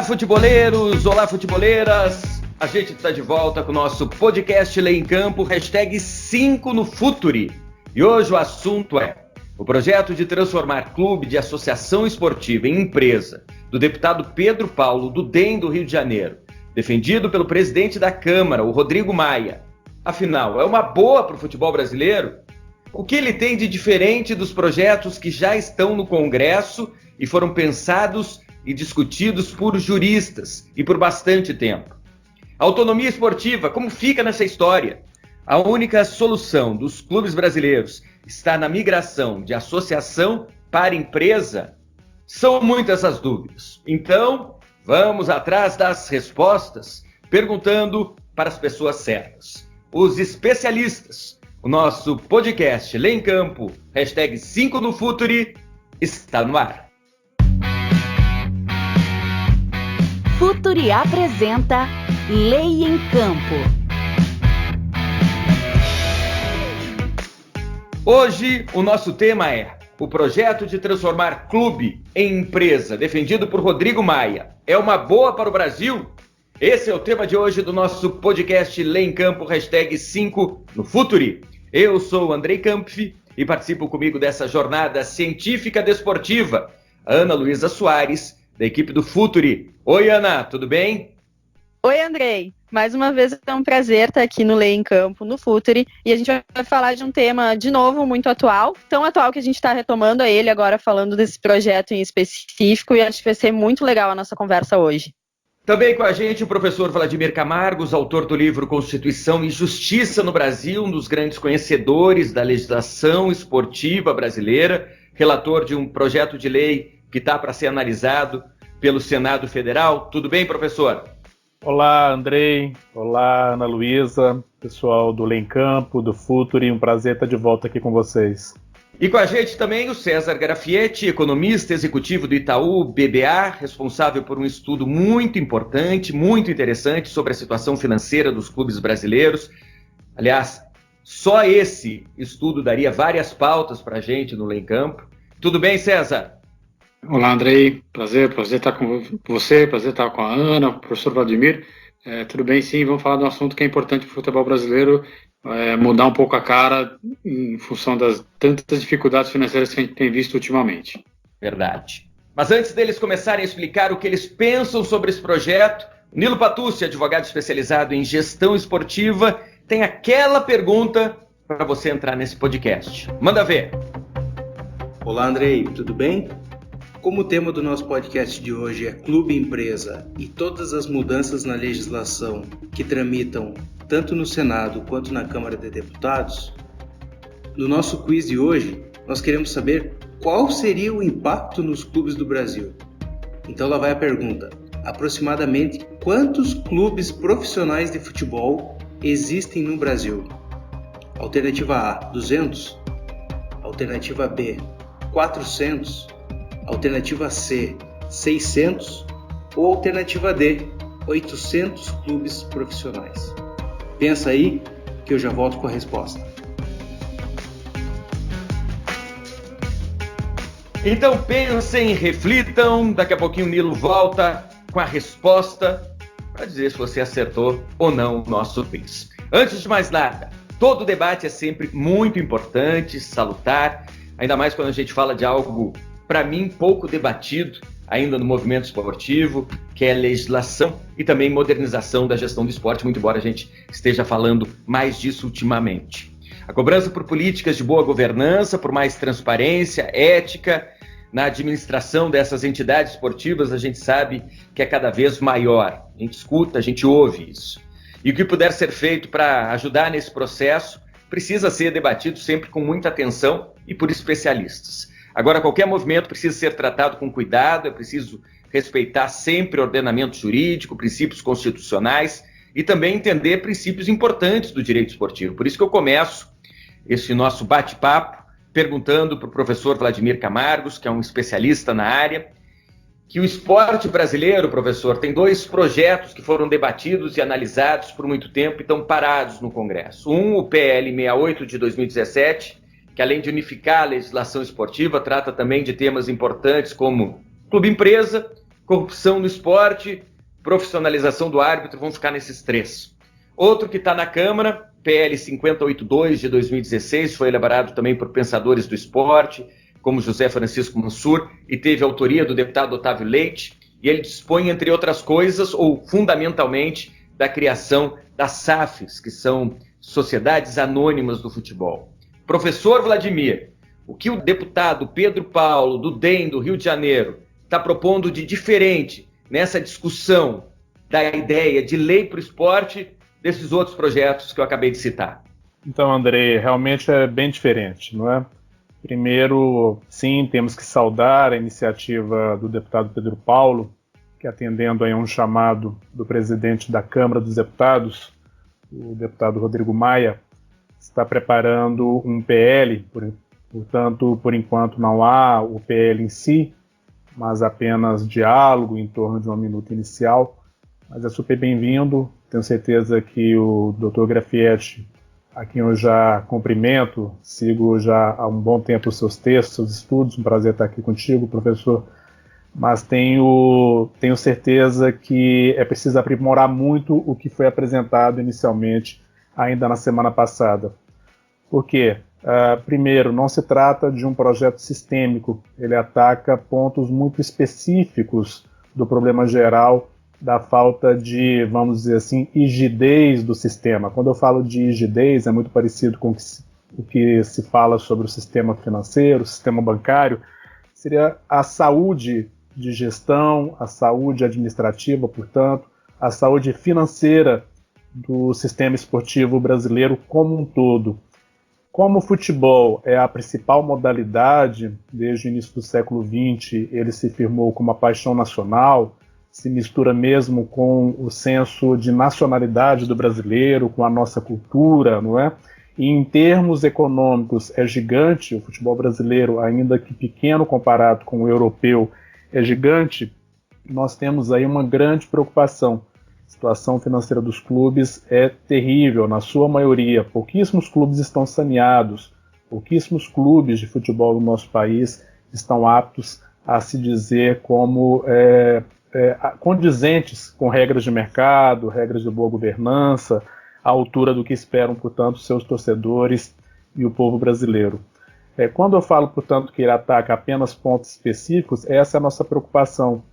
Olá, futeboleiros! Olá, futeboleiras! A gente está de volta com o nosso podcast Lei em Campo, #5 no Futuri. E hoje o assunto é o projeto de transformar clube de associação esportiva em empresa do deputado Pedro Paulo, do DEM do Rio de Janeiro, defendido pelo presidente da Câmara, o Rodrigo Maia. Afinal, é uma boa para o futebol brasileiro? O que ele tem de diferente dos projetos que já estão no Congresso e foram pensados e discutidos por juristas e por bastante tempo? A autonomia esportiva, como fica nessa história? A única solução dos clubes brasileiros está na migração de associação para empresa? São muitas as dúvidas. Então, vamos atrás das respostas, perguntando para as pessoas certas. Os especialistas. O nosso podcast Lei em Campo, #5 no Futuri, está no ar. Futuri apresenta Lei em Campo. Hoje, o nosso tema é o projeto de transformar clube em empresa, defendido por Rodrigo Maia. É uma boa para o Brasil? Esse é o tema de hoje do nosso podcast Lei em Campo, #5 no Futuri. Eu sou o Andrei Kampf e participo comigo dessa jornada científica desportiva, Ana Luísa Soares, da equipe do Futuri. Oi, Ana, tudo bem? Oi, Andrei. Mais uma vez é um prazer estar aqui no Lei em Campo, no Futuri, e a gente vai falar de um tema, de novo, muito atual, tão atual que a gente está retomando ele agora, falando desse projeto em específico, e acho que vai ser muito legal a nossa conversa hoje. Também com a gente o professor Vladimir Camargos, autor do livro Constituição e Justiça no Brasil, um dos grandes conhecedores da legislação esportiva brasileira, relator de um projeto de lei que está para ser analisado pelo Senado Federal. Tudo bem, professor? Olá, Andrei. Olá, Ana Luísa, pessoal do Lei em Campo, do Futuri. Um prazer estar de volta aqui com vocês. E com a gente também o César Garafietti, economista executivo do Itaú BBA, responsável por um estudo muito importante, muito interessante sobre a situação financeira dos clubes brasileiros. Aliás, só esse estudo daria várias pautas para a gente no Lei em Campo. Tudo bem, César? Olá, Andrei. Prazer estar com você, prazer estar com a Ana, o professor Vladimir. Tudo bem, sim, vamos falar de um assunto que é importante para o futebol brasileiro, mudar um pouco a cara em função das tantas dificuldades financeiras que a gente tem visto ultimamente. Verdade. Mas antes deles começarem a explicar o que eles pensam sobre esse projeto, Nilo Patucci, advogado especializado em gestão esportiva, tem aquela pergunta para você entrar nesse podcast. Manda ver. Olá, Andrei, tudo bem? Como o tema do nosso podcast de hoje é clube e empresa e todas as mudanças na legislação que tramitam tanto no Senado quanto na Câmara de Deputados, no nosso quiz de hoje nós queremos saber qual seria o impacto nos clubes do Brasil. Então lá vai a pergunta: aproximadamente quantos clubes profissionais de futebol existem no Brasil? Alternativa A, 200. Alternativa B, 400. Alternativa C, 600, ou alternativa D, 800 clubes profissionais. Pensa aí que eu já volto com a resposta. Então pensem, reflitam, daqui a pouquinho o Nilo volta com a resposta para dizer se você acertou ou não o nosso quiz. Antes de mais nada, todo debate é sempre muito importante, salutar, ainda mais quando a gente fala de algo, para mim, pouco debatido ainda no movimento esportivo, que é legislação e também modernização da gestão do esporte, muito embora a gente esteja falando mais disso ultimamente. A cobrança por políticas de boa governança, por mais transparência, ética na administração dessas entidades esportivas, a gente sabe que é cada vez maior. A gente escuta, a gente ouve isso. E o que puder ser feito para ajudar nesse processo precisa ser debatido sempre com muita atenção e por especialistas. Agora, qualquer movimento precisa ser tratado com cuidado, é preciso respeitar sempre o ordenamento jurídico, princípios constitucionais e também entender princípios importantes do direito esportivo. Por isso que eu começo esse nosso bate-papo perguntando para o professor Vladimir Camargos, que é um especialista na área, que o esporte brasileiro, professor, tem dois projetos que foram debatidos e analisados por muito tempo e estão parados no Congresso. Um, o PL 68 de 2017, que além de unificar a legislação esportiva, trata também de temas importantes como clube-empresa corrupção no esporte, profissionalização do árbitro, vão ficar nesses 3. Outro que está na Câmara, PL 5082 de 2016, foi elaborado também por pensadores do esporte, como José Francisco Mansur, e teve autoria do deputado Otávio Leite, e ele dispõe, entre outras coisas, ou fundamentalmente, da criação das SAFs, que são Sociedades Anônimas do Futebol. Professor Vladimir, o que o deputado Pedro Paulo, do DEM do Rio de Janeiro, está propondo de diferente nessa discussão da ideia de lei para o esporte desses outros projetos que eu acabei de citar? Então, Andrei, realmente é bem diferente, não é? Primeiro, sim, temos que saudar a iniciativa do deputado Pedro Paulo, que, atendendo a um chamado do presidente da Câmara dos Deputados, o deputado Rodrigo Maia, está preparando um PL, portanto, por enquanto não há o PL em si, mas apenas diálogo em torno de uma minuta inicial, mas é super bem-vindo. Tenho certeza que o Dr. Grafietti, a quem eu já cumprimento, sigo já há um bom tempo os seus textos, seus estudos, um prazer estar aqui contigo, professor, mas tenho certeza que é preciso aprimorar muito o que foi apresentado inicialmente, ainda na semana passada. Por quê? Primeiro, não se trata de um projeto sistêmico, ele ataca pontos muito específicos do problema geral da falta de, vamos dizer assim, rigidez do sistema. Quando eu falo de rigidez, é muito parecido com o que se fala sobre o sistema financeiro, o sistema bancário, seria a saúde de gestão, a saúde administrativa, portanto, a saúde financeira do sistema esportivo brasileiro como um todo. Como o futebol é a principal modalidade, desde o início do século XX, ele se firmou como uma paixão nacional, se mistura mesmo com o senso de nacionalidade do brasileiro, com a nossa cultura, não é? E em termos econômicos é gigante, o futebol brasileiro, ainda que pequeno comparado com o europeu, é gigante. Nós temos aí uma grande preocupação. A situação financeira dos clubes é terrível, na sua maioria. Pouquíssimos clubes estão saneados, pouquíssimos clubes de futebol no nosso país estão aptos a se dizer como condizentes com regras de mercado, regras de boa governança, à altura do que esperam, portanto, seus torcedores e o povo brasileiro. Quando eu falo, portanto, que ele ataca apenas pontos específicos, essa é a nossa preocupação.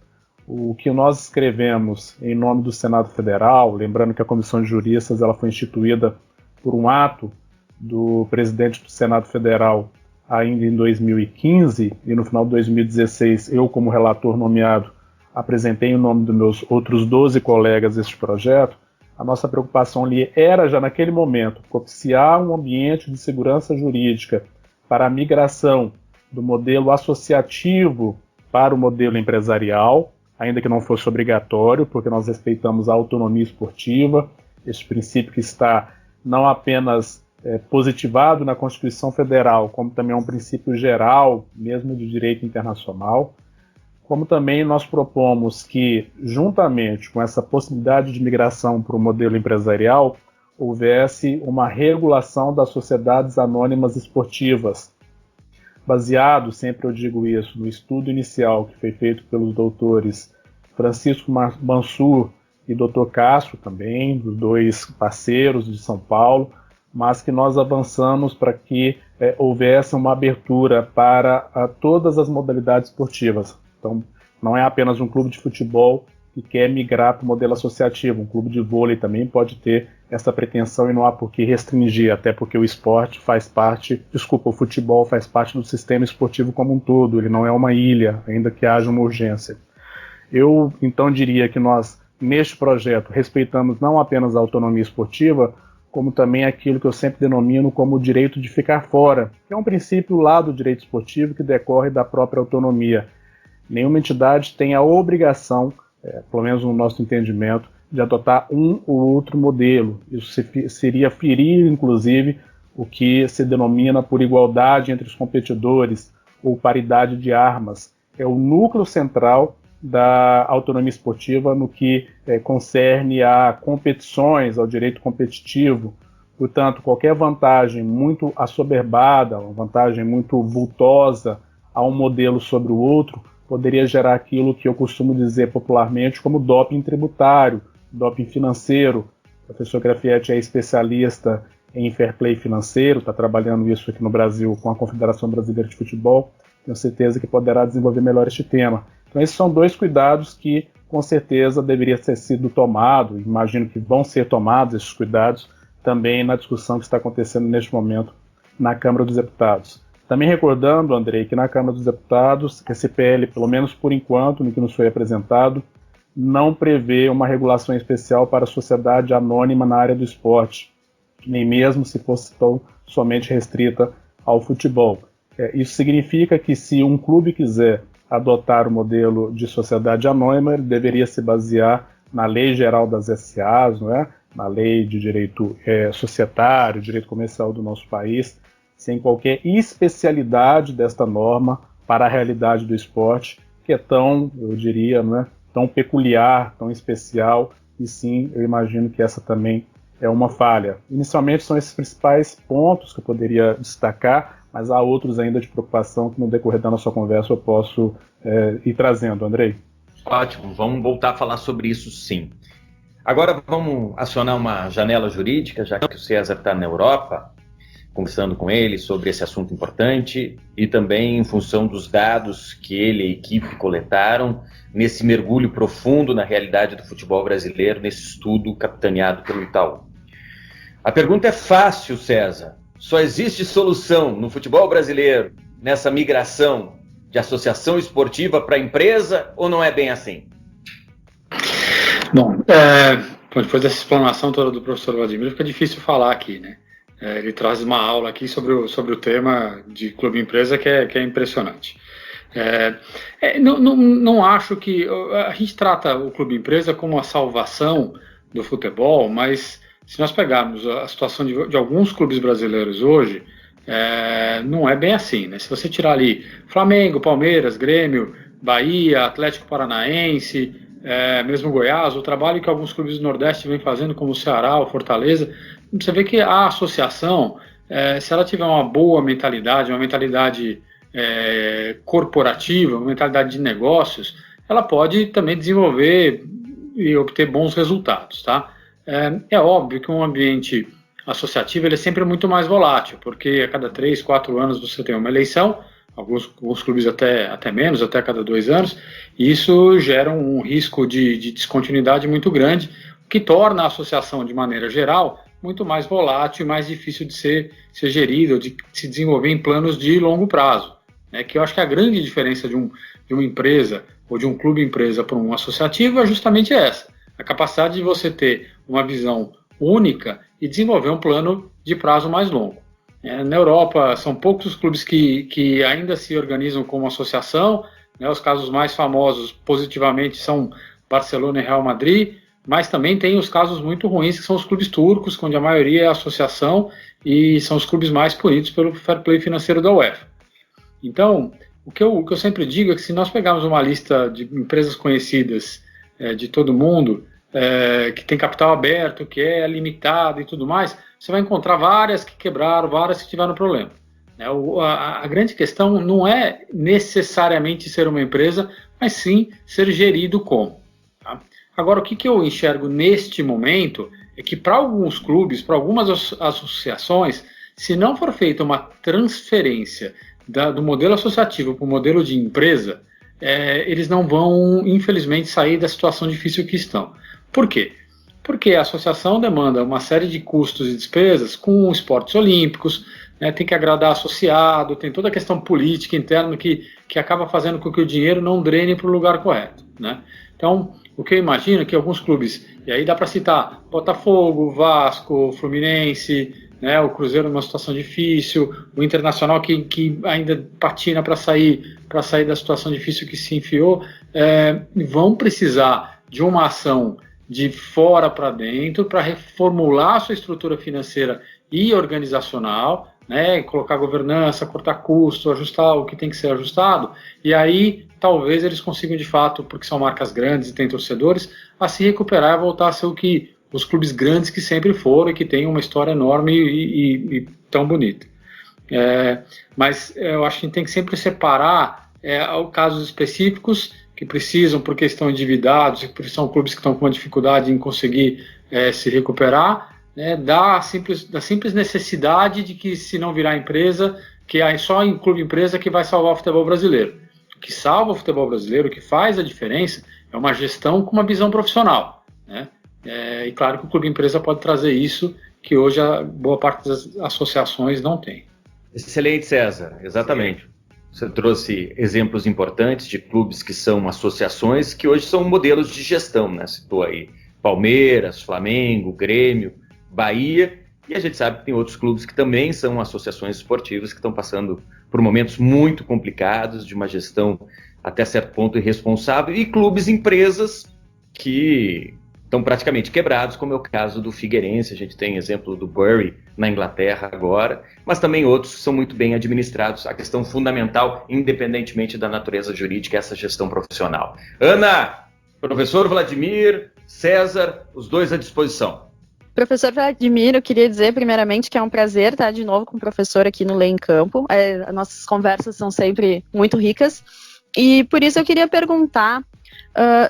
O que nós escrevemos em nome do Senado Federal, lembrando que a Comissão de Juristas ela foi instituída por um ato do presidente do Senado Federal ainda em 2015, e no final de 2016, eu, como relator nomeado, apresentei em nome dos meus outros 12 colegas este projeto. A nossa preocupação ali era, já naquele momento, propiciar um ambiente de segurança jurídica para a migração do modelo associativo para o modelo empresarial, ainda que não fosse obrigatório, porque nós respeitamos a autonomia esportiva, esse princípio que está não apenas positivado na Constituição Federal, como também é um princípio geral, mesmo de direito internacional. Como também nós propomos que, juntamente com essa possibilidade de migração para o modelo empresarial, houvesse uma regulação das sociedades anônimas esportivas, baseado, sempre eu digo isso, no estudo inicial que foi feito pelos doutores Francisco Mansur e Dr. Castro também, dos dois parceiros de São Paulo, mas que nós avançamos para que houvesse uma abertura para todas as modalidades esportivas. Então, não é apenas um clube de futebol que quer migrar para o modelo associativo. Um clube de vôlei também pode ter essa pretensão e não há por que restringir, até porque o esporte faz parte, o futebol faz parte do sistema esportivo como um todo, ele não é uma ilha, ainda que haja uma urgência. Eu, então, diria que nós, neste projeto, respeitamos não apenas a autonomia esportiva, como também aquilo que eu sempre denomino como o direito de ficar fora, que é um princípio lá do direito esportivo que decorre da própria autonomia. Nenhuma entidade tem a obrigação, pelo menos no nosso entendimento, de adotar um ou outro modelo. Isso seria ferir, inclusive, o que se denomina por igualdade entre os competidores ou paridade de armas. É o núcleo central da autonomia esportiva no que concerne a competições, ao direito competitivo. Portanto, qualquer vantagem muito assoberbada, uma vantagem muito vultosa a um modelo sobre o outro, poderia gerar aquilo que eu costumo dizer popularmente como doping tributário, doping financeiro. O professor Grafietti é especialista em fair play financeiro, está trabalhando isso aqui no Brasil com a Confederação Brasileira de Futebol. Tenho certeza que poderá desenvolver melhor este tema. Então esses são 2 cuidados que com certeza deveria ter sido tomado, imagino que vão ser tomados esses cuidados também na discussão que está acontecendo neste momento na Câmara dos Deputados. Também recordando, Andrei, que na Câmara dos Deputados, que esse PL, pelo menos por enquanto, no que nos foi apresentado, não prevê uma regulação especial para a sociedade anônima na área do esporte, nem mesmo se fosse tão somente restrita ao futebol. Isso significa que se um clube quiser adotar o modelo de sociedade anônima, ele deveria se basear na Lei Geral das SAs, não é? Na Lei de Direito Societário, Direito Comercial do nosso país, sem qualquer especialidade desta norma para a realidade do esporte, que é tão, eu diria, não é, tão peculiar, tão especial, e sim, eu imagino que essa também é uma falha. Inicialmente são esses principais pontos que eu poderia destacar, mas há outros ainda de preocupação que no decorrer da nossa conversa eu posso ir trazendo, Andrei. Ótimo, vamos voltar a falar sobre isso sim. Agora vamos acionar uma janela jurídica, já que o César está na Europa, conversando com ele sobre esse assunto importante e também em função dos dados que ele e a equipe coletaram nesse mergulho profundo na realidade do futebol brasileiro, nesse estudo capitaneado pelo Itaú. A pergunta é fácil, César. Só existe solução no futebol brasileiro nessa migração de associação esportiva para empresa ou não é bem assim? Bom, depois dessa explanação toda do professor Vladimir, fica difícil falar aqui, né? Ele traz uma aula aqui sobre o tema de clube-empresa que é impressionante. Não acho que... A gente trata o clube-empresa como a salvação do futebol, mas se nós pegarmos a situação de alguns clubes brasileiros hoje, não é bem assim, né? Se você tirar ali Flamengo, Palmeiras, Grêmio, Bahia, Atlético Paranaense, mesmo Goiás, o trabalho que alguns clubes do Nordeste vêm fazendo, como o Ceará, o Fortaleza, você vê que a associação, se ela tiver uma boa mentalidade, uma mentalidade corporativa, uma mentalidade de negócios, ela pode também desenvolver e obter bons resultados, tá? É óbvio que um ambiente associativo ele é sempre muito mais volátil, porque a cada 3, 4 anos você tem uma eleição, alguns clubes até menos, até a cada 2 anos, e isso gera um risco de descontinuidade muito grande, que torna a associação, de maneira geral, muito mais volátil e mais difícil de ser gerido, de se desenvolver em planos de longo prazo. Né? Que eu acho que a grande diferença de uma empresa ou de um clube-empresa para um associativo é justamente essa, a capacidade de você ter uma visão única e desenvolver um plano de prazo mais longo. Na Europa, são poucos os clubes que ainda se organizam como associação, né? Os casos mais famosos, positivamente, são Barcelona e Real Madrid, mas também tem os casos muito ruins, que são os clubes turcos, onde a maioria é associação e são os clubes mais punidos pelo fair play financeiro da UEFA. Então, o que eu sempre digo é que se nós pegarmos uma lista de empresas conhecidas de todo mundo, que tem capital aberto, que é limitado e tudo mais, você vai encontrar várias que quebraram, várias que tiveram problema. A grande questão não é necessariamente ser uma empresa, mas sim ser gerido como. Tá? Agora, o que eu enxergo neste momento é que para alguns clubes, para algumas associações, se não for feita uma transferência do modelo associativo para o modelo de empresa, eles não vão, infelizmente, sair da situação difícil que estão. Por quê? Porque a associação demanda uma série de custos e despesas com esportes olímpicos, né, tem que agradar associado, tem toda a questão política interna que acaba fazendo com que o dinheiro não drene para o lugar correto. Né? Então, o que eu imagino é que alguns clubes, e aí dá para citar Botafogo, Vasco, Fluminense, né, o Cruzeiro numa situação difícil, o Internacional que ainda patina para sair da situação difícil que se enfiou, vão precisar de uma ação de fora para dentro para reformular a sua estrutura financeira e organizacional, né, colocar governança, cortar custo, ajustar o que tem que ser ajustado, e aí talvez eles consigam de fato, porque são marcas grandes e têm torcedores, a se recuperar e voltar a ser os clubes grandes que sempre foram e que têm uma história enorme e tão bonita. Mas eu acho que a gente tem que sempre separar casos específicos que precisam, porque estão endividados, porque são clubes que estão com uma dificuldade em conseguir se recuperar, né, da simples necessidade de que, se não virar empresa, que é só em clube empresa que vai salvar o futebol brasileiro. O que salva o futebol brasileiro, o que faz a diferença, é uma gestão com uma visão profissional, né? E claro que o clube empresa pode trazer isso, que hoje a boa parte das associações não tem. Excelente, César, exatamente. Você trouxe exemplos importantes de clubes que são associações, que hoje são modelos de gestão, né? Citou aí Palmeiras, Flamengo, Grêmio, Bahia, e a gente sabe que tem outros clubes que também são associações esportivas que estão passando por momentos muito complicados, de uma gestão até certo ponto irresponsável, e clubes empresas que estão praticamente quebrados, como é o caso do Figueirense. A gente tem exemplo do Bury na Inglaterra agora, mas também outros que são muito bem administrados. A questão fundamental, independentemente da natureza jurídica, é essa gestão profissional. Ana, professor Vladimir, César, os dois à disposição. Professor Vladimir, eu queria dizer primeiramente que é um prazer estar de novo com o professor aqui no Lei em Campo. As nossas conversas são sempre muito ricas, e por isso eu queria perguntar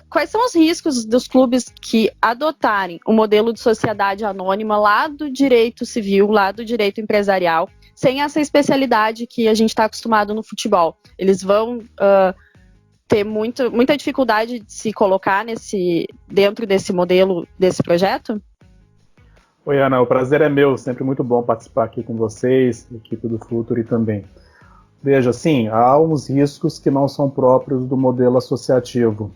quais são os riscos dos clubes que adotarem o modelo de sociedade anônima lá do direito civil, lá do direito empresarial, sem essa especialidade que a gente está acostumado no futebol. Eles vão ter muita dificuldade de se colocar dentro desse modelo, desse projeto? Oi, Ana, o prazer é meu, sempre muito bom participar aqui com vocês, equipe do Futuri também. Veja, sim, há uns riscos que não são próprios do modelo associativo.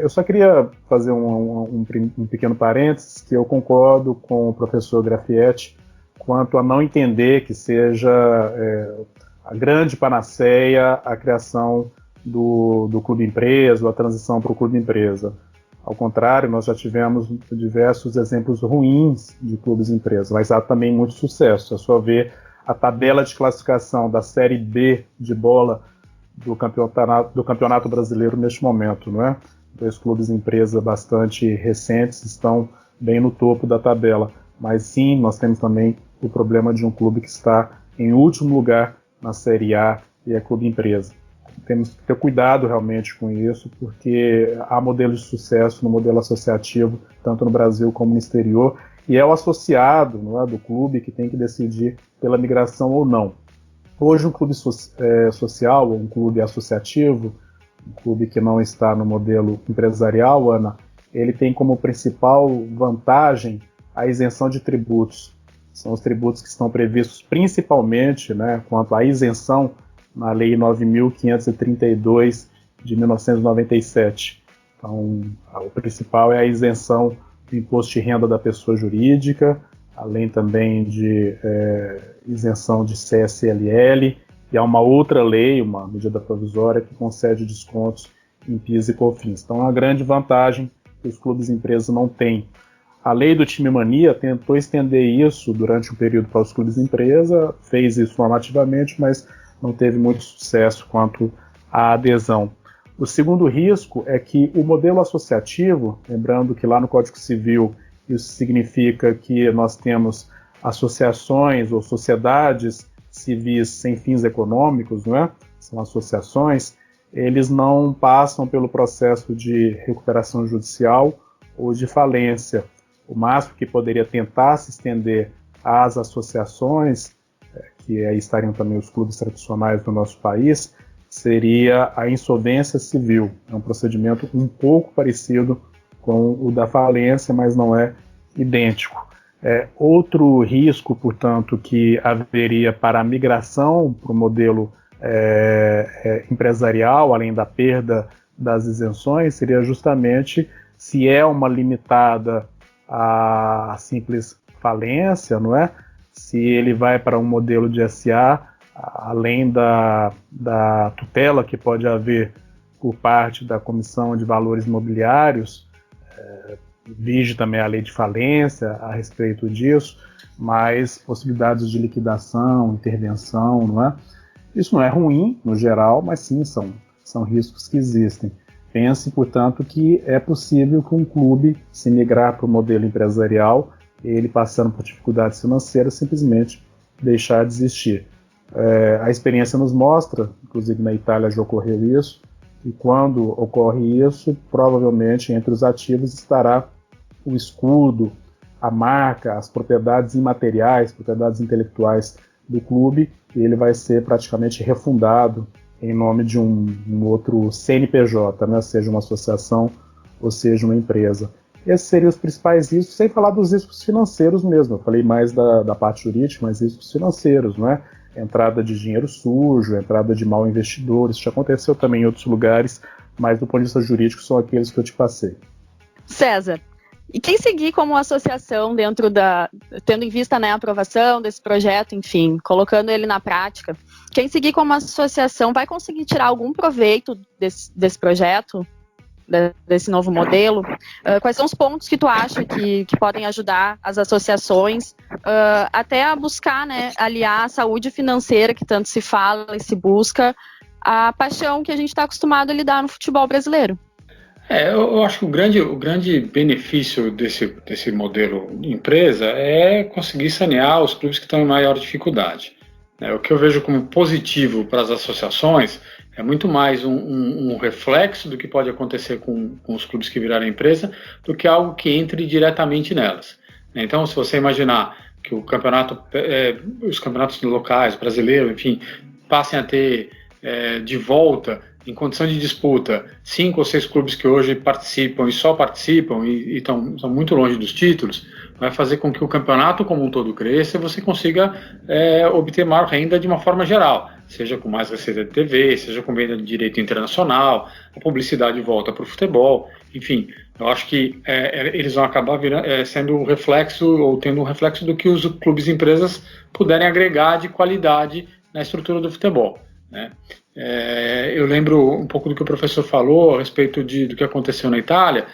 Eu só queria fazer um pequeno parênteses, que eu concordo com o professor Grafietti quanto a não entender que seja a grande panaceia a criação do clube empresa, ou a transição para o clube empresa. Ao contrário, nós já tivemos diversos exemplos ruins de clubes empresa, mas há também muito sucesso. É só ver a tabela de classificação da Série B de bola do campeonato brasileiro neste momento, não é? 2 clubes empresa bastante recentes estão bem no topo da tabela, mas sim, nós temos também o problema de um clube que está em último lugar na Série A e é clube empresa. Temos que ter cuidado realmente com isso, porque há modelos de sucesso no modelo associativo, tanto no Brasil como no exterior, e é o associado, não é, do clube que tem que decidir pela migração ou não. Hoje um clube social, um clube associativo, um clube que não está no modelo empresarial, Ana, ele tem como principal vantagem a isenção de tributos. São os tributos que estão previstos principalmente, né, quanto à isenção na Lei 9.532 de 1997. Então, o principal é a isenção do imposto de renda da pessoa jurídica, além também de isenção de CSLL, e há uma outra lei, uma medida provisória, que concede descontos em PIS e COFINS. Então, é uma grande vantagem que os clubes empresas não têm. A lei do time mania tentou estender isso durante um período para os clubes empresa, fez isso normativamente, mas não teve muito sucesso quanto à adesão. O segundo risco é que o modelo associativo, lembrando que lá no Código Civil isso significa que nós temos associações ou sociedades civis sem fins econômicos, não é? São associações, eles não passam pelo processo de recuperação judicial ou de falência. O máximo que poderia tentar se estender às associações, que aí estariam também os clubes tradicionais do nosso país, seria a insolvência civil. É um procedimento um pouco parecido com o da falência, mas não é idêntico. Outro risco, portanto, que haveria para a migração para o modelo empresarial, além da perda das isenções, seria justamente se é uma limitada a simples falência, não é? Se ele vai para um modelo de SA, além da tutela que pode haver por parte da Comissão de Valores Imobiliários, vige também a lei de falência a respeito disso, mas possibilidades de liquidação, intervenção, não é? Isso não é ruim, no geral, mas sim, são riscos que existem. Pense, portanto, que é possível que um clube, se migrar para o modelo empresarial, ele passando por dificuldades financeiras, simplesmente deixar de existir. A experiência nos mostra, inclusive na Itália já ocorreu isso, e quando ocorre isso, provavelmente entre os ativos estará o escudo, a marca, as propriedades imateriais, propriedades intelectuais do clube, e ele vai ser praticamente refundado em nome de um outro CNPJ, né, seja uma associação ou seja uma empresa. Esses seriam os principais riscos, sem falar dos riscos financeiros mesmo. Eu falei mais da parte jurídica, mas riscos financeiros, não é? Entrada de dinheiro sujo, entrada de mau investidor, isso já aconteceu também em outros lugares, mas do ponto de vista jurídico são aqueles que eu te passei. César, e quem seguir como associação tendo em vista, né, a aprovação desse projeto, enfim, colocando ele na prática, quem seguir como associação vai conseguir tirar algum proveito desse projeto, desse novo modelo? Quais são os pontos que tu acha que podem ajudar as associações até a buscar, né, aliar a saúde financeira que tanto se fala e se busca à paixão que a gente está acostumado a lidar no futebol brasileiro? Eu acho que o grande benefício desse modelo de empresa é conseguir sanear os clubes que estão em maior dificuldade. O que eu vejo como positivo para as associações é muito mais um reflexo do que pode acontecer com os clubes que viraram empresa do que algo que entre diretamente nelas. Então, se você imaginar que os campeonatos locais, brasileiros, enfim, passem a ter de volta, em condição de disputa, 5 ou 6 clubes que hoje participam e só participam e estão muito longe dos títulos, vai fazer com que o campeonato como um todo cresça e você consiga obter maior renda de uma forma geral, seja com mais receita de TV, seja com venda de direito internacional, a publicidade volta para o futebol, enfim, eu acho que eles vão acabar sendo um reflexo ou tendo um reflexo do que os clubes e empresas puderem agregar de qualidade na estrutura do futebol, né? Eu lembro um pouco do que o professor falou a respeito do que aconteceu na Itália.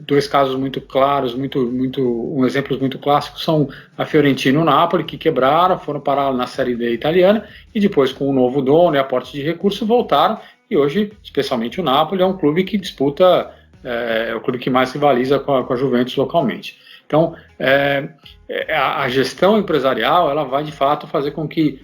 2 casos muito claros, exemplos muito clássicos são a Fiorentina e o Napoli, que quebraram, foram parar na Série D italiana e depois, com o novo dono e aporte de recursos, voltaram, e hoje, especialmente o Napoli, é um clube que disputa, é o clube que mais rivaliza com a Juventus localmente. Então, a gestão empresarial ela vai de fato fazer com que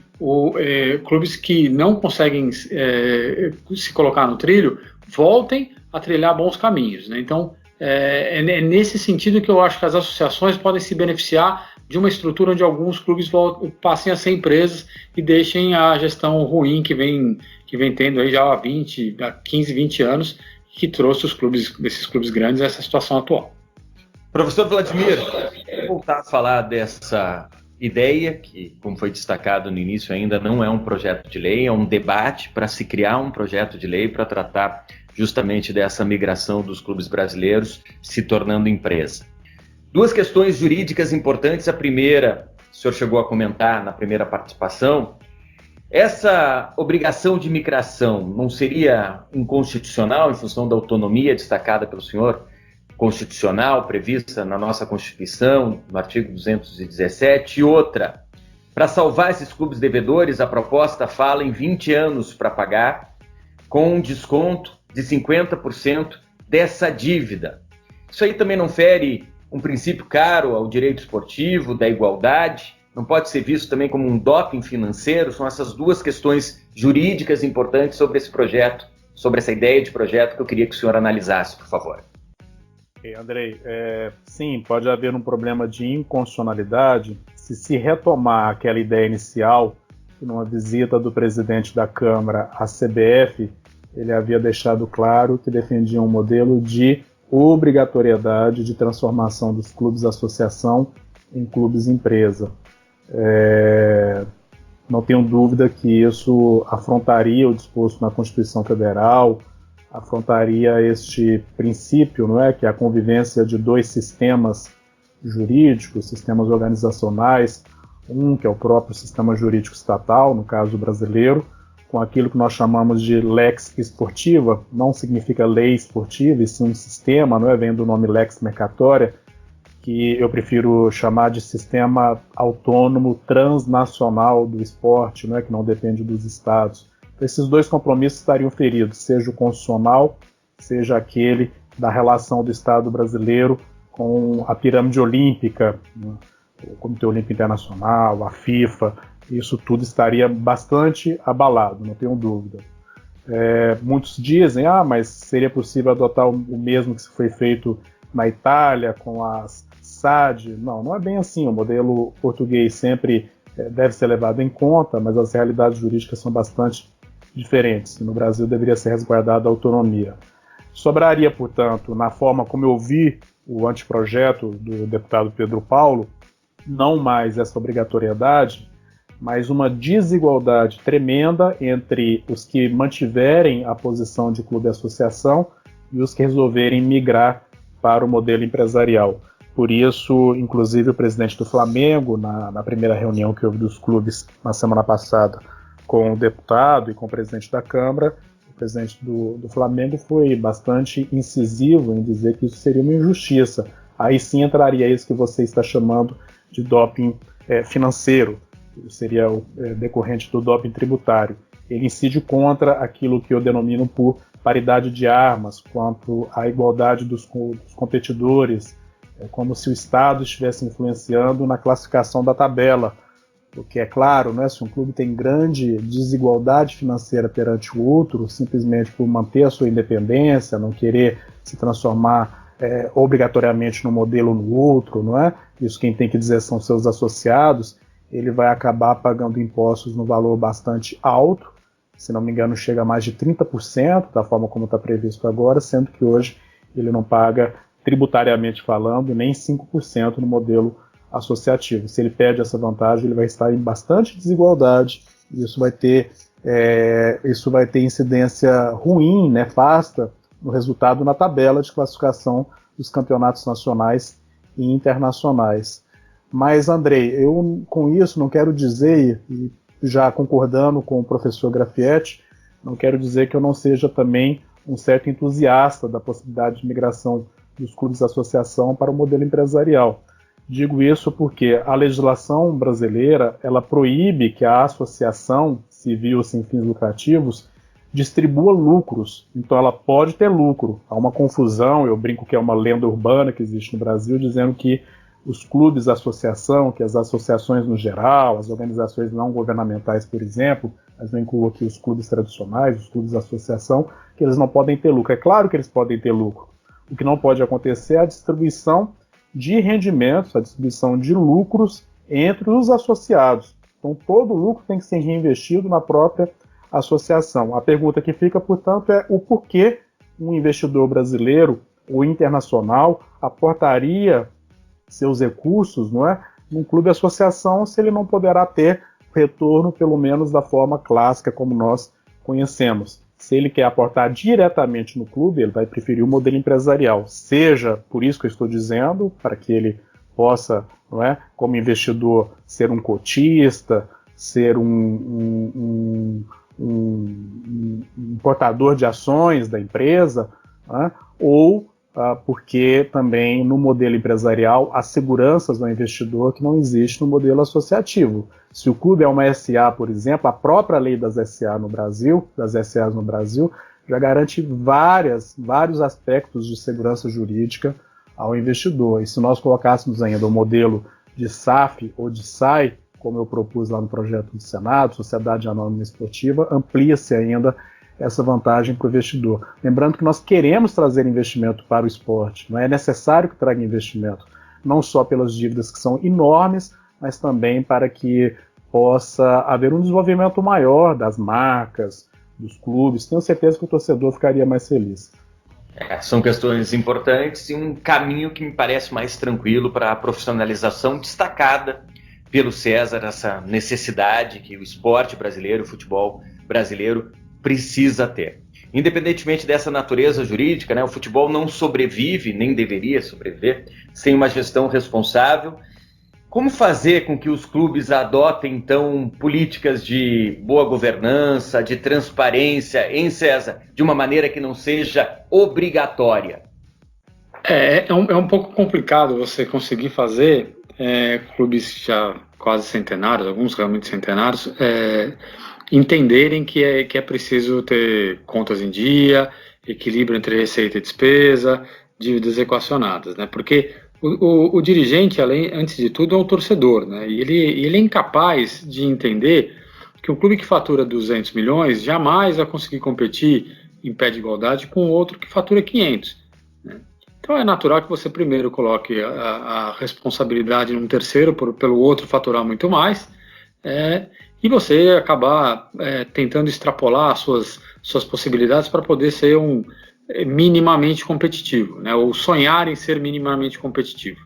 clubes que não conseguem se colocar no trilho voltem a trilhar bons caminhos, né? Então, é nesse sentido que eu acho que as associações podem se beneficiar de uma estrutura onde alguns clubes passem a ser empresas e deixem a gestão ruim que vem tendo aí já há 15, 20 anos, que trouxe desses clubes grandes a essa situação atual. Professor Vladimir, vou voltar a falar dessa ideia que, como foi destacado no início, ainda não é um projeto de lei, é um debate para se criar um projeto de lei para tratar justamente dessa migração dos clubes brasileiros se tornando empresa. 2 questões jurídicas importantes. A primeira, o senhor chegou a comentar na primeira participação, essa obrigação de migração não seria inconstitucional em função da autonomia destacada pelo senhor, constitucional, prevista na nossa Constituição, no artigo 217, e outra, para salvar esses clubes devedores, a proposta fala em 20 anos para pagar, com um desconto de 50% dessa dívida. Isso aí também não fere um princípio caro ao direito esportivo, da igualdade, não pode ser visto também como um doping financeiro. São essas 2 questões jurídicas importantes sobre esse projeto, sobre essa ideia de projeto que eu queria que o senhor analisasse, por favor. Andrei, sim, pode haver um problema de inconstitucionalidade se retomar aquela ideia inicial, que numa visita do presidente da Câmara à CBF, ele havia deixado claro que defendia um modelo de obrigatoriedade de transformação dos clubes associação em clubes empresa. Não tenho dúvida que isso afrontaria o disposto na Constituição Federal, afrontaria este princípio, não é, que é a convivência de 2 sistemas jurídicos, sistemas organizacionais, um que é o próprio sistema jurídico estatal, no caso brasileiro, com aquilo que nós chamamos de lex esportiva. Não significa lei esportiva, e sim um sistema, não é, vem do nome lex mercatoria, que eu prefiro chamar de sistema autônomo transnacional do esporte, não é, que não depende dos estados. Esses 2 compromissos estariam feridos, seja o constitucional, seja aquele da relação do Estado brasileiro com a pirâmide olímpica, o Comitê Olímpico Internacional, a FIFA, isso tudo estaria bastante abalado, não tenho dúvida. Muitos dizem, mas seria possível adotar o mesmo que foi feito na Itália com as SAD? Não é bem assim. O modelo português sempre deve ser levado em conta, mas as realidades jurídicas são bastante diferentes. No Brasil deveria ser resguardada a autonomia. Sobraria, portanto, na forma como eu vi o anteprojeto do deputado Pedro Paulo, não mais essa obrigatoriedade, mas uma desigualdade tremenda entre os que mantiverem a posição de clube-associação e os que resolverem migrar para o modelo empresarial. Por isso, inclusive, o presidente do Flamengo, na primeira reunião que houve dos clubes na semana passada com o deputado e com o presidente da Câmara, o presidente do Flamengo foi bastante incisivo em dizer que isso seria uma injustiça. Aí sim entraria isso que você está chamando de doping financeiro, seria decorrente do doping tributário. Ele incide contra aquilo que eu denomino por paridade de armas, quanto à igualdade dos competidores, como se o Estado estivesse influenciando na classificação da tabela, porque é claro, né, se um clube tem grande desigualdade financeira perante o outro, simplesmente por manter a sua independência, não querer se transformar obrigatoriamente num modelo ou no outro, não é? Isso quem tem que dizer são seus associados, ele vai acabar pagando impostos no valor bastante alto, se não me engano chega a mais de 30% da forma como está previsto agora, sendo que hoje ele não paga, tributariamente falando, nem 5% no modelo associativo. Se ele perde essa vantagem, ele vai estar em bastante desigualdade, e isso vai ter incidência ruim, nefasta, no resultado na tabela de classificação dos campeonatos nacionais e internacionais. Mas, Andrei, eu com isso não quero dizer, e já concordando com o professor Grafietti, não quero dizer que eu não seja também um certo entusiasta da possibilidade de migração dos clubes de associação para o modelo empresarial. Digo isso porque a legislação brasileira ela proíbe que a associação civil sem fins lucrativos distribua lucros, então ela pode ter lucro. Há uma confusão, eu brinco que é uma lenda urbana que existe no Brasil, dizendo que os clubes de associação, que as associações no geral, as organizações não governamentais, por exemplo, mas não incluo aqui os clubes tradicionais, os clubes de associação, que eles não podem ter lucro. É claro que eles podem ter lucro. O que não pode acontecer é a distribuição de rendimentos, a distribuição de lucros entre os associados. Então todo lucro tem que ser reinvestido na própria associação. A pergunta que fica, portanto, é o porquê um investidor brasileiro ou internacional aportaria seus recursos, não é, num clube de associação se ele não poderá ter retorno, pelo menos da forma clássica como nós conhecemos. Se ele quer aportar diretamente no clube, ele vai preferir o modelo empresarial, seja, por isso que eu estou dizendo, para que ele possa, não é, como investidor, ser um cotista, ser um portador de ações da empresa, né, ou porque também no modelo empresarial há seguranças do investidor que não existe no modelo associativo. Se o clube é uma SA, por exemplo, a própria lei das SAs no Brasil, já garante vários aspectos de segurança jurídica ao investidor. E se nós colocássemos ainda o modelo de SAF ou de SAI, como eu propus lá no projeto do Senado, Sociedade Anônima Esportiva, amplia-se ainda essa vantagem para o investidor. Lembrando que nós queremos trazer investimento para o esporte, não é necessário que traga investimento, não só pelas dívidas que são enormes, mas também para que possa haver um desenvolvimento maior das marcas, dos clubes. Tenho certeza que o torcedor ficaria mais feliz. São questões importantes e um caminho que me parece mais tranquilo para a profissionalização destacada pelo César, essa necessidade que o esporte brasileiro, o futebol brasileiro precisa ter. Independentemente dessa natureza jurídica, né, o futebol não sobrevive, nem deveria sobreviver, sem uma gestão responsável. Como fazer com que os clubes adotem, então, políticas de boa governança, de transparência, hein, César? De uma maneira que não seja obrigatória. É um pouco complicado você conseguir fazer clubes já quase centenários, alguns realmente centenários, entenderem que é preciso ter contas em dia, equilíbrio entre receita e despesa, dívidas equacionadas, né? Porque O dirigente, antes de tudo, é um torcedor, né? E ele é incapaz de entender que um clube que fatura 200 milhões jamais vai conseguir competir em pé de igualdade com outro que fatura 500. Né? Então é natural que você primeiro coloque a responsabilidade num terceiro pelo outro faturar muito mais, e você acabar tentando extrapolar suas possibilidades para poder ser minimamente competitivo, né? Ou sonhar em ser minimamente competitivo.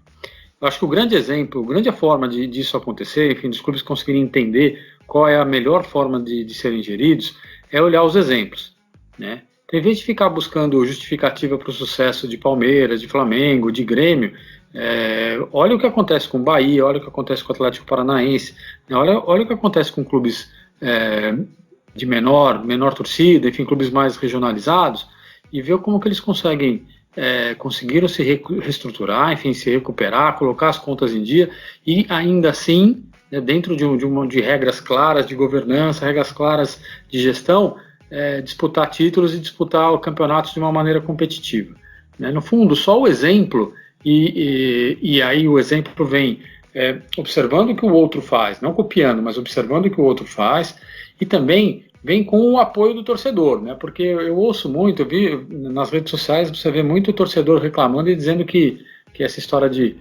Eu acho que o grande exemplo, a grande forma disso acontecer, enfim, dos clubes conseguirem entender qual é a melhor forma de serem geridos, é olhar os exemplos, né? Então, em vez de ficar buscando justificativa para o sucesso de Palmeiras, de Flamengo, de Grêmio, olha o que acontece com o Bahia, olha o que acontece com o Atlético Paranaense, né? Olha o que acontece com clubes de menor torcida, enfim, clubes mais regionalizados, e ver como que eles conseguiram se reestruturar, enfim, se recuperar, colocar as contas em dia, e ainda assim, né, dentro de regras claras de governança, regras claras de gestão, disputar títulos e disputar campeonatos de uma maneira competitiva. Né? No fundo, só o exemplo, e aí o exemplo vem observando o que o outro faz, não copiando, mas observando o que o outro faz, e também vem com o apoio do torcedor, né? Porque eu ouço muito, eu vi nas redes sociais, você vê muito torcedor reclamando e dizendo que essa história de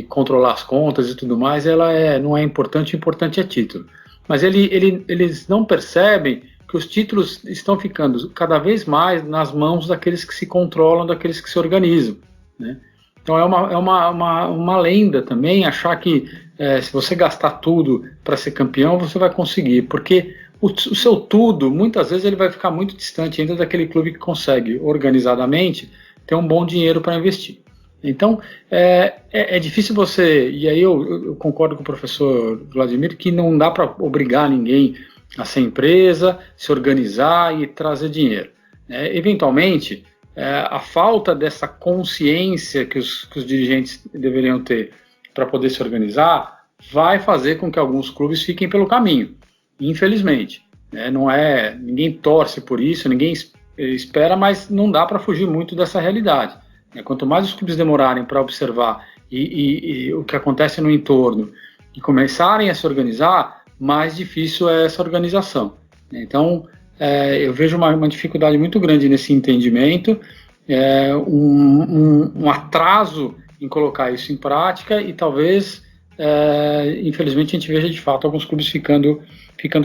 controlar as contas e tudo mais, ela não é importante, o importante é título. Mas eles não percebem que os títulos estão ficando cada vez mais nas mãos daqueles que se controlam, daqueles que se organizam, né? Então é uma lenda também achar que se você gastar tudo para ser campeão, você vai conseguir, porque o seu tudo, muitas vezes, ele vai ficar muito distante ainda daquele clube que consegue, organizadamente, ter um bom dinheiro para investir. Então, é difícil você... E aí eu concordo com o professor Vladimir que não dá para obrigar ninguém a ser empresa, se organizar e trazer dinheiro. Eventualmente, a falta dessa consciência que os dirigentes deveriam ter para poder se organizar vai fazer com que alguns clubes fiquem pelo caminho. Infelizmente, ninguém torce por isso, ninguém espera, mas não dá para fugir muito dessa realidade. Quanto mais os clubes demorarem para observar e o que acontece no entorno e começarem a se organizar, mais difícil é essa organização. Então, eu vejo uma dificuldade muito grande nesse entendimento, um atraso em colocar isso em prática e talvez, infelizmente, a gente veja de fato alguns clubes ficando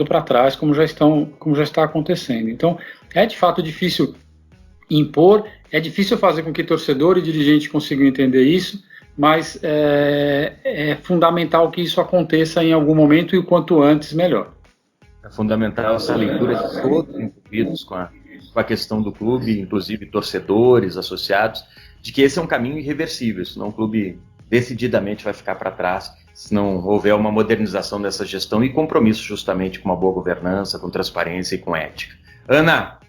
para trás, como já está acontecendo. Então, é de fato difícil impor, é difícil fazer com que torcedor e dirigente consigam entender isso, mas é fundamental que isso aconteça em algum momento e o quanto antes, melhor. É fundamental essa leitura de todos envolvidos com a questão do clube, inclusive torcedores, associados, de que esse é um caminho irreversível, senão o clube decididamente vai ficar para trás, se não houver uma modernização dessa gestão e compromisso justamente com uma boa governança, com transparência e com ética. Ana?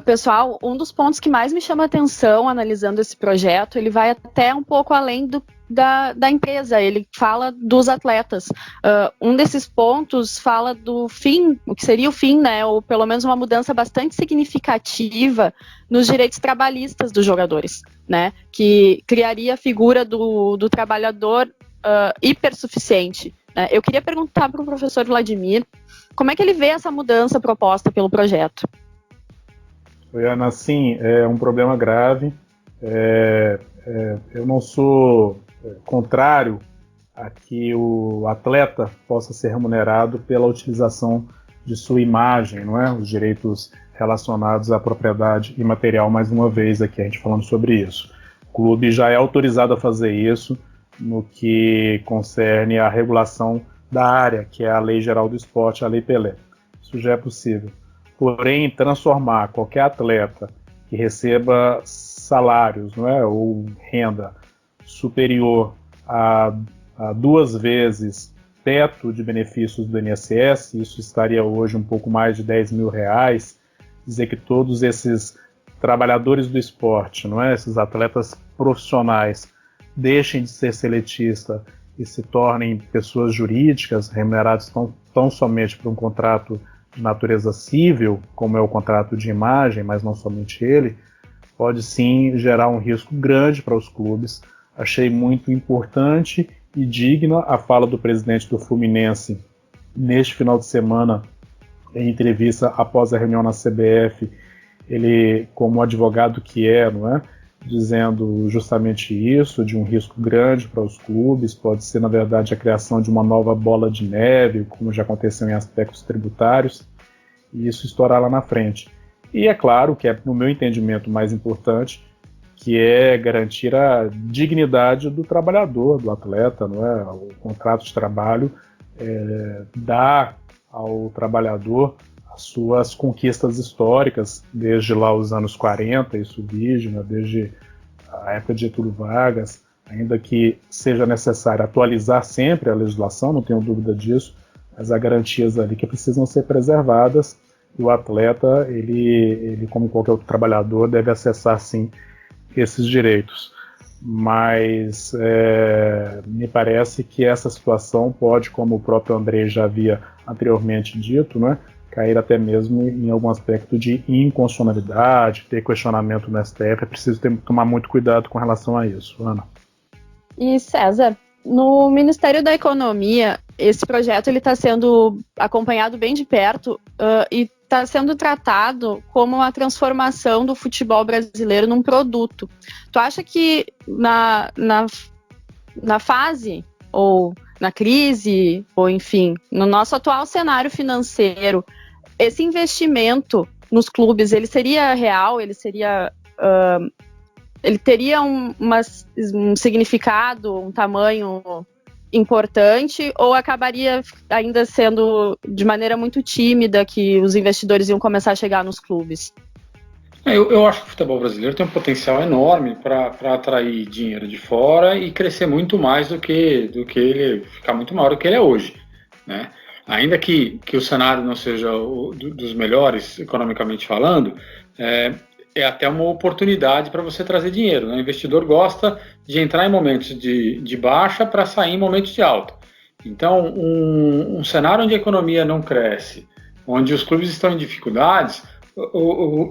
Pessoal, um dos pontos que mais me chama a atenção analisando esse projeto, ele vai até um pouco além da empresa, ele fala dos atletas. Um desses pontos fala do fim, o que seria o fim, né, ou pelo menos uma mudança bastante significativa nos direitos trabalhistas dos jogadores, né, que criaria a figura do trabalhador hipersuficiente. Eu queria perguntar para o professor Vladimir como é que ele vê essa mudança proposta pelo projeto. Oi, Ana, sim, é um problema grave. Eu não sou contrário a que o atleta possa ser remunerado pela utilização de sua imagem, não é? Os direitos relacionados à propriedade imaterial, mais uma vez aqui a gente falando sobre isso. O clube já é autorizado a fazer isso no que concerne a regulação da área, que é a Lei Geral do Esporte, a Lei Pelé. Isso já é possível. Porém, transformar qualquer atleta que receba salários, não é, ou renda superior a 2 vezes teto de benefícios do INSS, isso estaria hoje um pouco mais de R$10 mil, dizer que todos esses trabalhadores do esporte, não é, esses atletas profissionais, deixem de ser seletista e se tornem pessoas jurídicas remuneradas tão somente por um contrato de natureza civil, como é o contrato de imagem, mas não somente ele, pode sim gerar um risco grande para os clubes, Achei muito importante e digna a fala do presidente do Fluminense neste final de semana, em entrevista após a reunião na CBF, ele, como advogado que é, não é, dizendo justamente isso, de um risco grande para os clubes, pode ser, na verdade, a criação de uma nova bola de neve, como já aconteceu em aspectos tributários, e isso estourar lá na frente. E é claro que é, no meu entendimento, mais importante, que é garantir a dignidade do trabalhador, do atleta, não é? O contrato de trabalho dá ao trabalhador as suas conquistas históricas, desde lá os anos 40, isso indígena, desde a época de Getúlio Vargas, ainda que seja necessário atualizar sempre a legislação, não tenho dúvida disso, mas há garantias ali que precisam ser preservadas, e o atleta, ele como qualquer outro trabalhador, deve acessar sim esses direitos. Mas me parece que essa situação pode, como o próprio Andrei já havia anteriormente dito, né, cair até mesmo em algum aspecto de inconstitucionalidade, ter questionamento no STF. É preciso tomar muito cuidado com relação a isso, Ana. E César, no Ministério da Economia, esse projeto está sendo acompanhado bem de perto e está sendo tratado como a transformação do futebol brasileiro num produto. Tu acha que na fase, ou na crise, ou enfim, no nosso atual cenário financeiro, esse investimento nos clubes, ele seria real, ele teria um significado, um tamanho importante, ou acabaria ainda sendo de maneira muito tímida que os investidores iam começar a chegar nos clubes? Eu acho que o futebol brasileiro tem um potencial enorme para atrair dinheiro de fora e crescer muito mais do que ele ficar muito maior do que ele é hoje, né? Ainda que o cenário não seja dos melhores economicamente falando, é até uma oportunidade para você trazer dinheiro, né? O investidor gosta de entrar em momentos de baixa para sair em momentos de alta. Então, um cenário onde a economia não cresce, onde os clubes estão em dificuldades,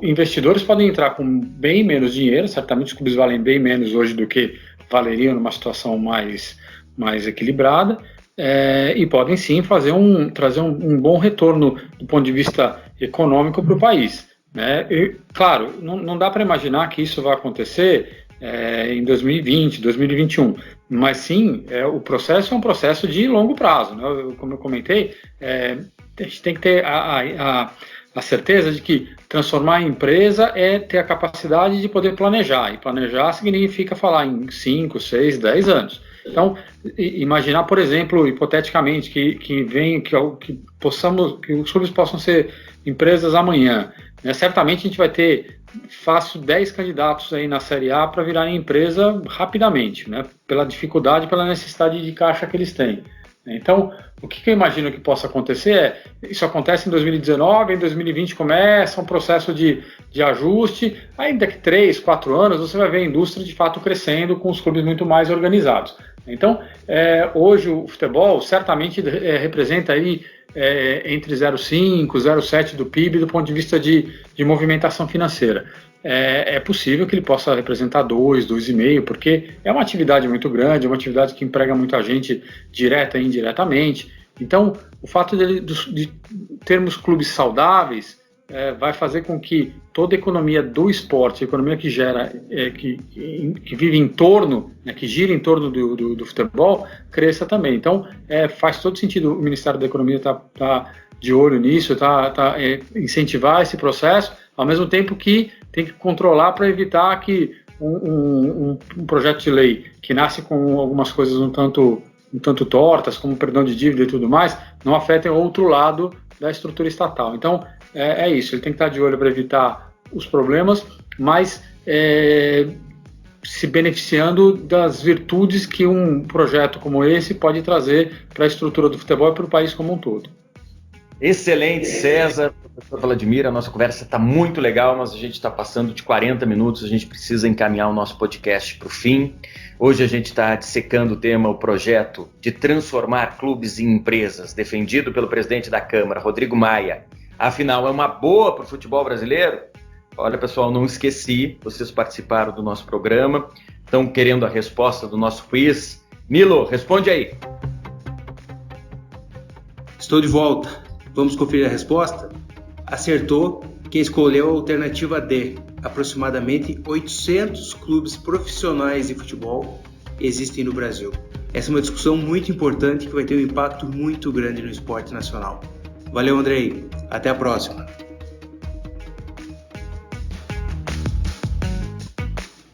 investidores podem entrar com bem menos dinheiro, certamente os clubes valem bem menos hoje do que valeriam numa situação mais equilibrada, e podem sim trazer um bom retorno do ponto de vista econômico para o país, né? E, claro, não dá para imaginar que isso vai acontecer em 2020, 2021, mas sim, o processo é um processo de longo prazo, né? Como eu comentei, a gente tem que ter a certeza de que transformar em empresa é ter a capacidade de poder planejar, e planejar significa falar em 5, 6, 10 anos. Então, imaginar, por exemplo, hipoteticamente, que os clubes possam ser empresas amanhã, né? Certamente a gente vai ter fácil 10 candidatos aí na Série A para virarem empresa rapidamente, né? Pela dificuldade, pela necessidade de caixa que eles têm. Então, o que eu imagino que possa acontecer isso acontece em 2019, em 2020 começa um processo de ajuste, aí daqui 3, 4 anos você vai ver a indústria de fato crescendo com os clubes muito mais organizados. Então, hoje o futebol certamente representa aí entre 0,5 e 0,7 do PIB do ponto de vista de movimentação financeira. É possível que ele possa representar 2,5, porque é uma atividade muito grande, é uma atividade que emprega muita gente direta e indiretamente. Então, o fato de termos clubes saudáveis vai fazer com que toda a economia do esporte, a economia que gera, que vive em torno, né, que gira em torno do futebol, cresça também. Então, faz todo sentido o Ministério da Economia estar de olho nisso, incentivar esse processo, ao mesmo tempo que tem que controlar para evitar que um projeto de lei que nasce com algumas coisas um tanto tortas, como perdão de dívida e tudo mais, não afetem o outro lado da estrutura estatal. Então, é isso, ele tem que estar de olho para evitar os problemas, mas se beneficiando das virtudes que um projeto como esse pode trazer para a estrutura do futebol e para o país como um todo. Excelente, César, professor Vladimir, a nossa conversa está muito legal, mas a gente está passando de 40 minutos, a gente precisa encaminhar o nosso podcast para o fim. Hoje a gente está dissecando o projeto de transformar clubes em empresas, defendido pelo presidente da Câmara, Rodrigo Maia. Afinal, é uma boa para o futebol brasileiro? Olha, pessoal, não esqueci, vocês participaram do nosso programa, estão querendo a resposta do nosso quiz. Nilo, responde aí. Estou de volta. Vamos conferir a resposta? Acertou quem escolheu a alternativa D. Aproximadamente 800 clubes profissionais de futebol existem no Brasil. Essa é uma discussão muito importante que vai ter um impacto muito grande no esporte nacional. Valeu, Andrei. Até a próxima.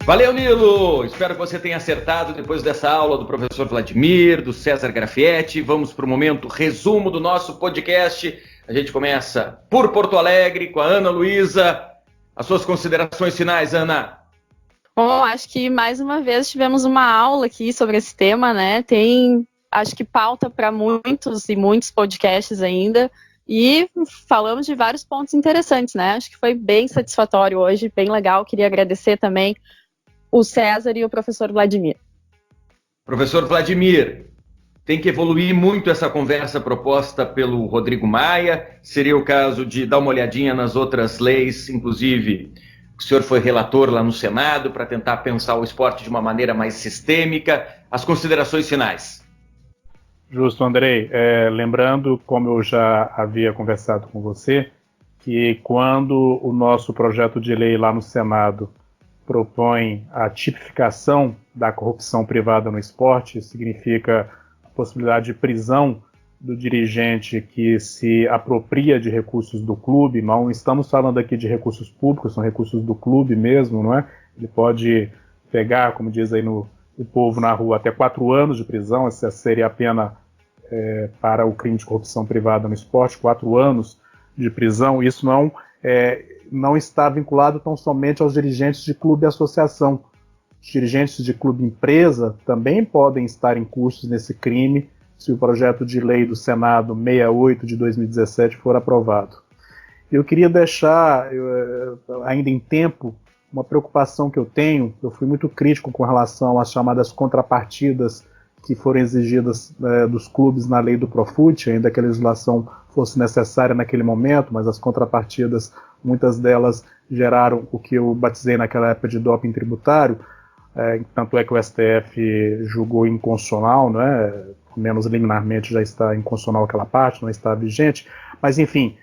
Valeu, Nilo! Espero que você tenha acertado depois dessa aula do professor Vladimir, do César Grafietti. Vamos para o momento resumo do nosso podcast. A gente começa por Porto Alegre com a Ana Luísa. As suas considerações finais, Ana. Bom, acho que mais uma vez tivemos uma aula aqui sobre esse tema, né? Tem, acho que pauta para muitos e muitos podcasts ainda. E falamos de vários pontos interessantes, né? Acho que foi bem satisfatório hoje, bem legal. Queria agradecer também o César e o professor Vladimir. Professor Vladimir, tem que evoluir muito essa conversa proposta pelo Rodrigo Maia. Seria o caso de dar uma olhadinha nas outras leis, inclusive o senhor foi relator lá no Senado para tentar pensar o esporte de uma maneira mais sistêmica. As considerações finais. Justo, Andrei. Lembrando, como eu já havia conversado com você, que quando o nosso projeto de lei lá no Senado propõe a tipificação da corrupção privada no esporte, significa a possibilidade de prisão do dirigente que se apropria de recursos do clube. Não estamos falando aqui de recursos públicos, são recursos do clube mesmo, não é? Ele pode pegar, como diz aí o povo na rua, até 4 anos de prisão. Essa seria a pena para o crime de corrupção privada no esporte, 4 anos de prisão. Isso não está vinculado tão somente aos dirigentes de clube e associação. Os dirigentes de clube e empresa também podem estar incursos nesse crime se o projeto de lei do Senado 68 de 2017 for aprovado. Eu queria deixar, ainda em tempo, uma preocupação que eu tenho. Eu fui muito crítico com relação às chamadas contrapartidas que foram exigidas dos clubes na lei do Profut, ainda que a legislação fosse necessária naquele momento, mas as contrapartidas, muitas delas geraram o que eu batizei naquela época de doping tributário. Tanto é que o STF julgou inconstitucional, né? Pelo menos liminarmente já está inconstitucional aquela parte, não está vigente, mas enfim,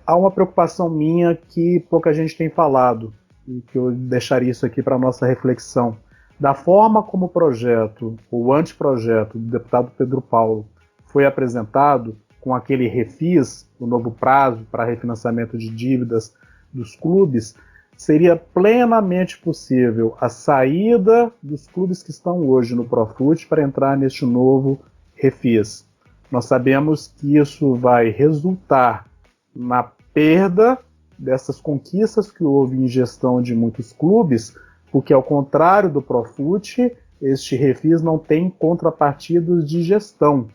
há uma preocupação minha que pouca gente tem falado, e que eu deixaria isso aqui para a nossa reflexão. Da forma como o projeto, o anteprojeto do deputado Pedro Paulo foi apresentado, com aquele refis, o novo prazo para refinanciamento de dívidas dos clubes, seria plenamente possível a saída dos clubes que estão hoje no Profut para entrar neste novo refis. Nós sabemos que isso vai resultar na perda dessas conquistas que houve em gestão de muitos clubes, porque, ao contrário do Profut, este refis não tem contrapartidas de gestão,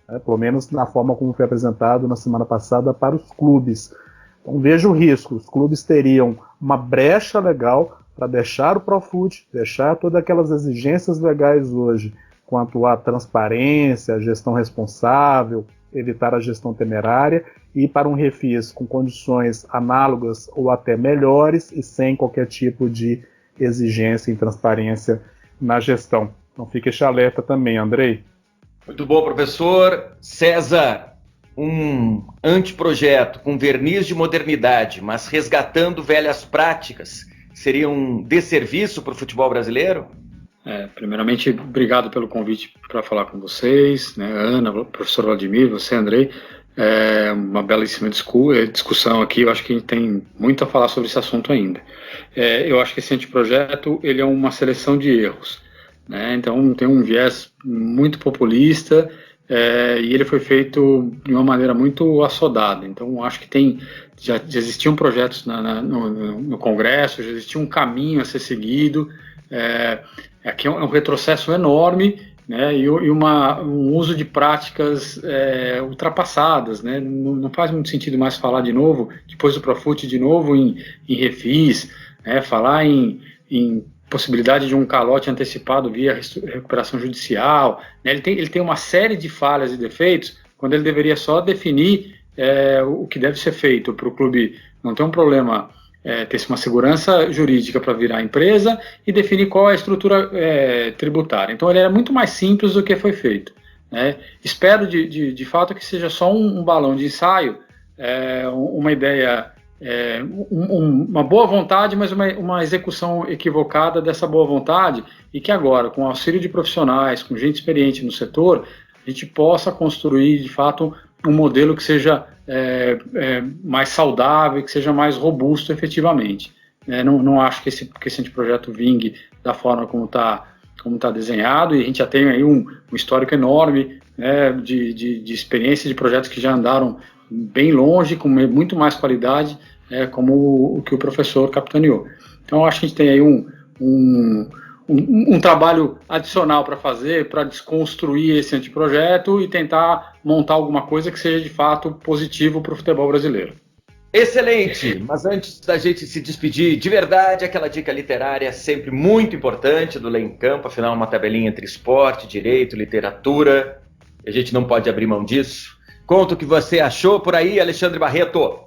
né? Pelo menos na forma como foi apresentado na semana passada para os clubes. Então vejo o risco, os clubes teriam uma brecha legal para deixar o Profut, deixar todas aquelas exigências legais hoje, quanto à transparência, a gestão responsável, evitar a gestão temerária, e ir para um refis com condições análogas ou até melhores e sem qualquer tipo de exigência e transparência na gestão. Então fique este alerta também, Andrei. Muito bom, professor. César, um anteprojeto com verniz de modernidade, mas resgatando velhas práticas, seria um desserviço para o futebol brasileiro? Primeiramente, obrigado pelo convite para falar com vocês, né, Ana, professor Vladimir, você, Andrei. Uma belíssima discussão aqui. Eu acho que a gente tem muito a falar sobre esse assunto ainda. Eu acho que esse anteprojeto ele é uma seleção de erros, né? Então tem um viés muito populista, e ele foi feito de uma maneira muito assodada. Então acho que já existiam projetos no Congresso, já existia um caminho a ser seguido. Aqui é um retrocesso enorme, né, e um uso de práticas ultrapassadas, né? Não faz muito sentido mais falar de novo, depois do Profut, de novo em refis, né, falar em possibilidade de um calote antecipado via recuperação judicial, né? Ele tem uma série de falhas e defeitos, quando ele deveria só definir o que deve ser feito para o clube não ter um problema ter uma segurança jurídica para virar empresa e definir qual é a estrutura tributária. Então ele era muito mais simples do que foi feito, né? Espero de fato que seja só um balão de ensaio, uma ideia, uma boa vontade, mas uma execução equivocada dessa boa vontade, e que agora, com o auxílio de profissionais, com gente experiente no setor, a gente possa construir de fato um modelo que seja mais saudável, que seja mais robusto efetivamente. Não acho que esse anteprojeto vingue da forma como está desenhado, e a gente já tem aí um histórico enorme, né, de experiência de projetos que já andaram bem longe, com muito mais qualidade, como o que o professor capitaneou. Então, acho que a gente tem aí um trabalho adicional para fazer, para desconstruir esse anteprojeto e tentar montar alguma coisa que seja de fato positivo para o futebol brasileiro. Excelente! Mas antes da gente se despedir, de verdade, aquela dica literária sempre muito importante do Lei em Campo, afinal uma tabelinha entre esporte, direito, literatura, a gente não pode abrir mão disso. Conta o que você achou por aí, Alexandre Barreto.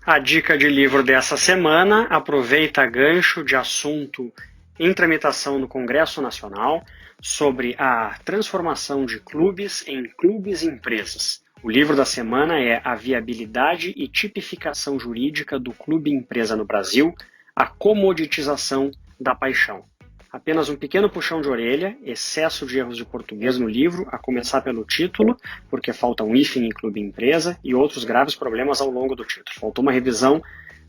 A dica de livro dessa semana aproveita gancho de assunto em tramitação no Congresso Nacional sobre a transformação de clubes em clubes e empresas. O livro da semana é A Viabilidade e Tipificação Jurídica do Clube Empresa no Brasil, a Comoditização da Paixão. Apenas um pequeno puxão de orelha, excesso de erros de português no livro, a começar pelo título, porque falta um hífen em Clube Empresa, e outros graves problemas ao longo do título. Faltou uma revisão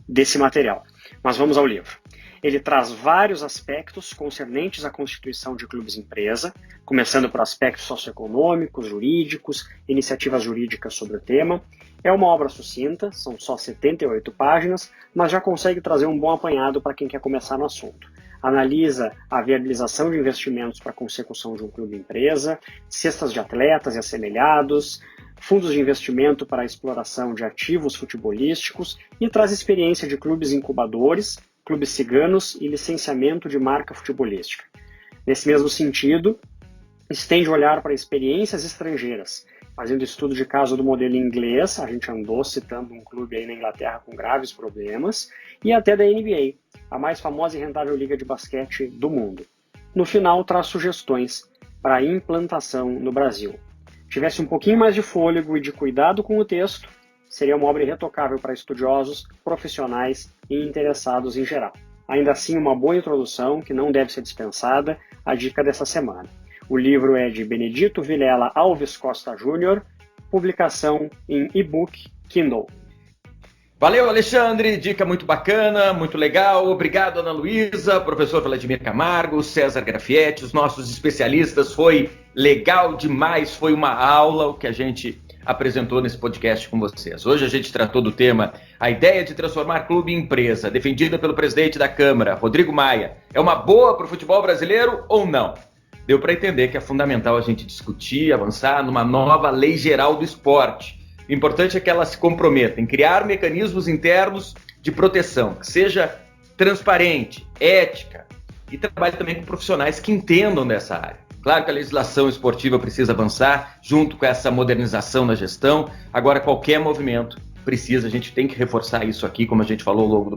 desse material. Mas vamos ao livro. Ele traz vários aspectos concernentes à constituição de clubes empresa, começando por aspectos socioeconômicos, jurídicos, iniciativas jurídicas sobre o tema. É uma obra sucinta, são só 78 páginas, mas já consegue trazer um bom apanhado para quem quer começar no assunto. Analisa a viabilização de investimentos para a consecução de um clube empresa, cestas de atletas e assemelhados, fundos de investimento para a exploração de ativos futebolísticos e traz experiência de clubes incubadores, clubes ciganos e licenciamento de marca futebolística. Nesse mesmo sentido, estende o olhar para experiências estrangeiras, fazendo estudo de caso do modelo inglês, a gente andou citando um clube aí na Inglaterra com graves problemas, e até da NBA, a mais famosa e rentável liga de basquete do mundo. No final, traz sugestões para a implantação no Brasil. Tivesse um pouquinho mais de fôlego e de cuidado com o texto, seria uma obra irretocável para estudiosos, profissionais e interessados em geral. Ainda assim, uma boa introdução que não deve ser dispensada, a dica dessa semana. O livro é de Benedito Vilela Alves Costa Júnior, publicação em e-book Kindle. Valeu, Alexandre, dica muito bacana, muito legal. Obrigado, Ana Luísa, professor Vladimir Camargo, César Grafietti, os nossos especialistas. Foi legal demais, foi uma aula o que a gente apresentou nesse podcast com vocês. Hoje a gente tratou do tema a ideia de transformar clube em empresa, defendida pelo presidente da Câmara, Rodrigo Maia. É uma boa para o futebol brasileiro ou não? Deu para entender que é fundamental a gente discutir, avançar numa nova lei geral do esporte. O importante é que ela se comprometa em criar mecanismos internos de proteção, que seja transparente, ética e trabalhe também com profissionais que entendam dessa área. Claro que a legislação esportiva precisa avançar junto com essa modernização na gestão. Agora, qualquer movimento precisa, a gente tem que reforçar isso aqui, como a gente falou ao longo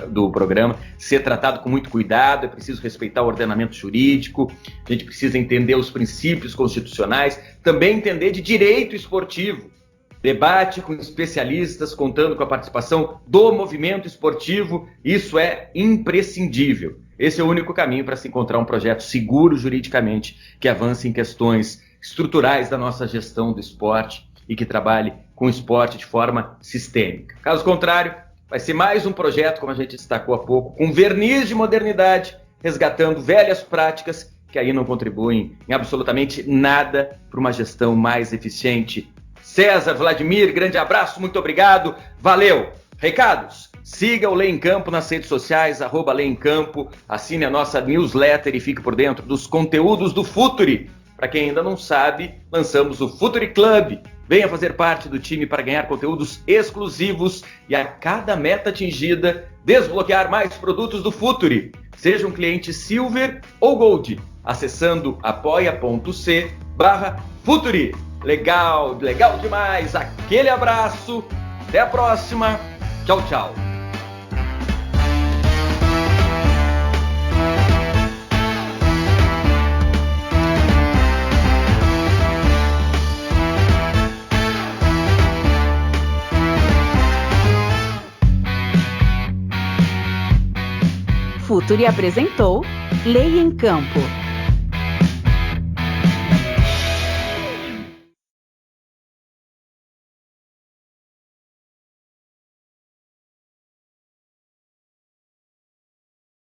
do programa, ser tratado com muito cuidado, é preciso respeitar o ordenamento jurídico, a gente precisa entender os princípios constitucionais, também entender de direito esportivo. Debate com especialistas, contando com a participação do movimento esportivo, isso é imprescindível. Esse é o único caminho para se encontrar um projeto seguro juridicamente, que avance em questões estruturais da nossa gestão do esporte e que trabalhe com o esporte de forma sistêmica. Caso contrário, vai ser mais um projeto, como a gente destacou há pouco, com verniz de modernidade, resgatando velhas práticas que aí não contribuem em absolutamente nada para uma gestão mais eficiente. César, Vladimir, grande abraço, muito obrigado, valeu! Recados? Siga o Lei em Campo nas redes sociais, @Lei em Campo, assine a nossa newsletter e fique por dentro dos conteúdos do Futuri. Para quem ainda não sabe, lançamos o Futuri Club. Venha fazer parte do time para ganhar conteúdos exclusivos e a cada meta atingida, desbloquear mais produtos do Futuri. Seja um cliente Silver ou Gold, acessando apoia.c/Futuri. Legal, legal demais. Aquele abraço. Até a próxima. Tchau, tchau. Futuri apresentou Lei em Campo.